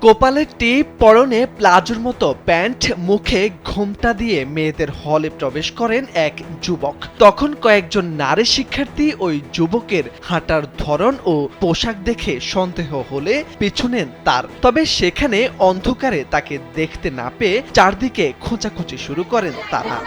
কপালে টিপ, পরনে প্লাজোর মতো প্যান্ট, মুখে ঘোমটা দিয়ে মেয়েদের হলে প্রবেশ করেন এক যুবক। তখন কয়েকজন নারী শিক্ষার্থী ওই যুবকের হাঁটার ধরন ও পোশাক দেখে সন্দেহ হলে পিছু নেন তার। তবে সেখানে অন্ধকারে তাকে দেখতে না পেয়ে চারদিকে খোঁজাখুঁজি শুরু করেন তারা।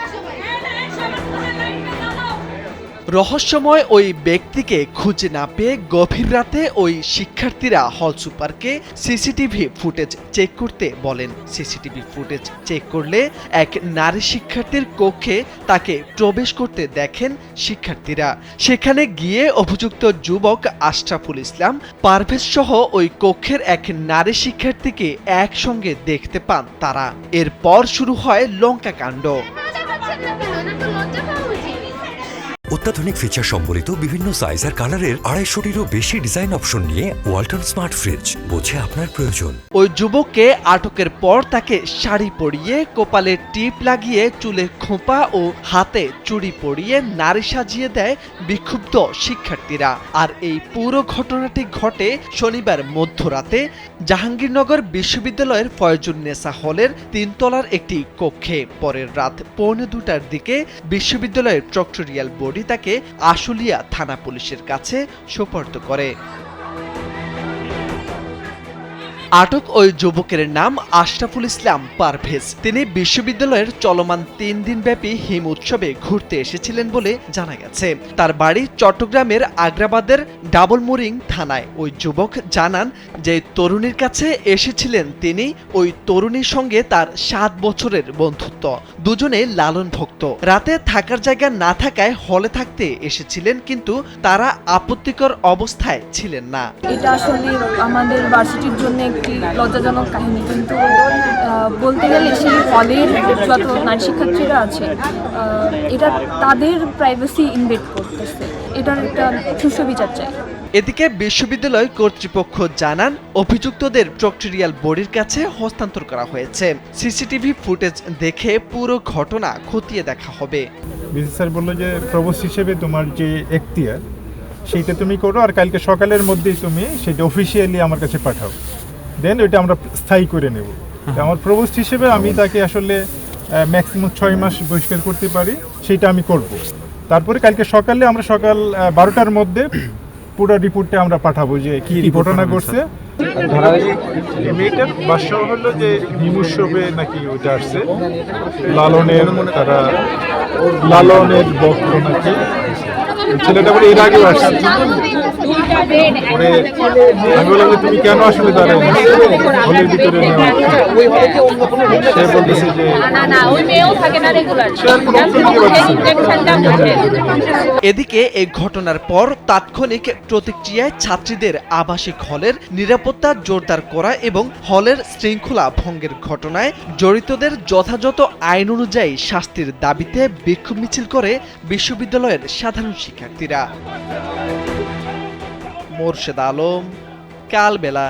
রহস্যময় ওই ব্যক্তিকে খুঁজে না পেয়ে গভীর রাতে ওই শিক্ষার্থীরা হল সুপারকে সিসিটিভি ফুটেজ চেক করতে বলেন। সিসিটিভি ফুটেজ চেক করলে এক নারী শিক্ষার্থীর কক্ষে তাকে প্রবেশ করতে দেখেন শিক্ষার্থীরা। সেখানে গিয়ে অভিযুক্ত যুবক আশরাফুল ইসলাম পারভেজ সহ ওই কক্ষের এক নারী শিক্ষার্থীকে একসঙ্গে দেখতে পান তারা। এরপর শুরু হয় লঙ্কা কাণ্ড। অত্যাধুনিক ফিচার সম্বলিত বিভিন্ন সাইজ আর কালারের 250-টিরও বেশি ডিজাইন অপশন নিয়ে ওয়ালটন স্মার্ট ফ্রিজ, বোঝে আপনার প্রয়োজন। ওই যুবককে আটকের পর তাকে শাড়ি পরিয়ে, কপালে টিপ লাগিয়ে, চুলে খোঁপা ও হাতে চুড়ি পরিয়ে নারী সাজিয়ে দেয় বিক্ষুব্ধ শিক্ষার্থীরা। আর এই পুরো ঘটনাটি ঘটে শনিবার মধ্যরাতে জাহাঙ্গীরনগর বিশ্ববিদ্যালয়ের ফয়জুন্নেসা হলের 3 তলার একটি কক্ষে। পরের রাত 1:45টার দিকে বিশ্ববিদ্যালয়ের প্রক্টরিয়াল বোর্ড তাকে আশুলিয়া থানা পুলিশের কাছে সোপর্দ করে। আটক ওই যুবকের নাম আশরাফুল ইসলাম পারভেজ। তিনি বিশ্ববিদ্যালয়ের চলমান 3 দিনব্যাপী হিম উৎসবে ঘুরতে এসেছিলেন বলে জানা গেছে। তার বাড়ি চট্টগ্রামের আগ্রাবাদের ডাবলমুরিং থানায়। ওই যুবক জানান যে তরুণীর কাছে এসেছিলেন তিনি। ওই তরুণীর সঙ্গে তার 7 বছরের বন্ধুত্ব। দুজনে লালন ভক্ত। রাতে থাকার জায়গা না থাকায় হলে থাকতে এসেছিলেন, কিন্তু তারা আপত্তিকর অবস্থায় ছিলেন না। এটা আসলে আমাদের ভার্সিটির জন্য একটি লজ্জাজনক কাহিনী, কিন্তু বলতে গেলে সেই হলের যত নারী শিক্ষার্থীরা আছে এটা তাদের প্রাইভেসি ইনভেড করতেছে। এটার একটা সুষ্ঠু বিচার চাই। এদিকে বিশ্ববিদ্যালয় কর্তৃপক্ষ জানান অভিযুক্তদের প্রক্টরিয়াল বোর্ডের কাছে হস্তান্তর করা হয়েছে। সিসিটিভি ফুটেজ দেখে পুরো ঘটনা খতিয়ে দেখা হবে। বিসি স্যার বলল যে প্রভোস্ট হিসেবে তোমার যে এখতিয়ার সেইটা তুমি করো, আর কালকে সকালের মধ্যেই তুমি সেটা অফিসিয়ালি আমার কাছে পাঠাও, দেন ওইটা আমরা স্থায়ী করে নেব। আমার প্রভোস্ট হিসেবে আমি তাকে আসলে ম্যাক্সিমাম 6 মাস বহিষ্কার করতে পারি, সেটা আমি করব। তারপরে কালকে সকালে আমরা সকাল 12টার মধ্যে পুরো রিপোর্টটা আমরা পাঠাবো যে কি ঘটনা ঘটছে। মেয়েটার বাসা হলো যে হিমুৎসবে নাকি ওটা আসছে, লালনের বক্র নাকি ছেলেটা বলে এর আগেও আসছে। পরে আমি বললাম যে তুমি কেন আসলে দাঁড়ায় হলের ভিতরে সে বলতেছে যে এদিকে এই ঘটনার পর তাৎক্ষণিক প্রতিক্রিয়ায় ছাত্রীদের আবাসিক হলের নিরাপত্তা জোরদার করা এবং হলের শৃঙ্খলা ভঙ্গের ঘটনায় জড়িতদের যথাযথ আইন অনুযায়ী শাস্তির দাবিতে বিক্ষোভ মিছিল করে বিশ্ববিদ্যালয়ের সাধারণ শিক্ষার্থীরা। মোরশেদ আলম, কালবেলা।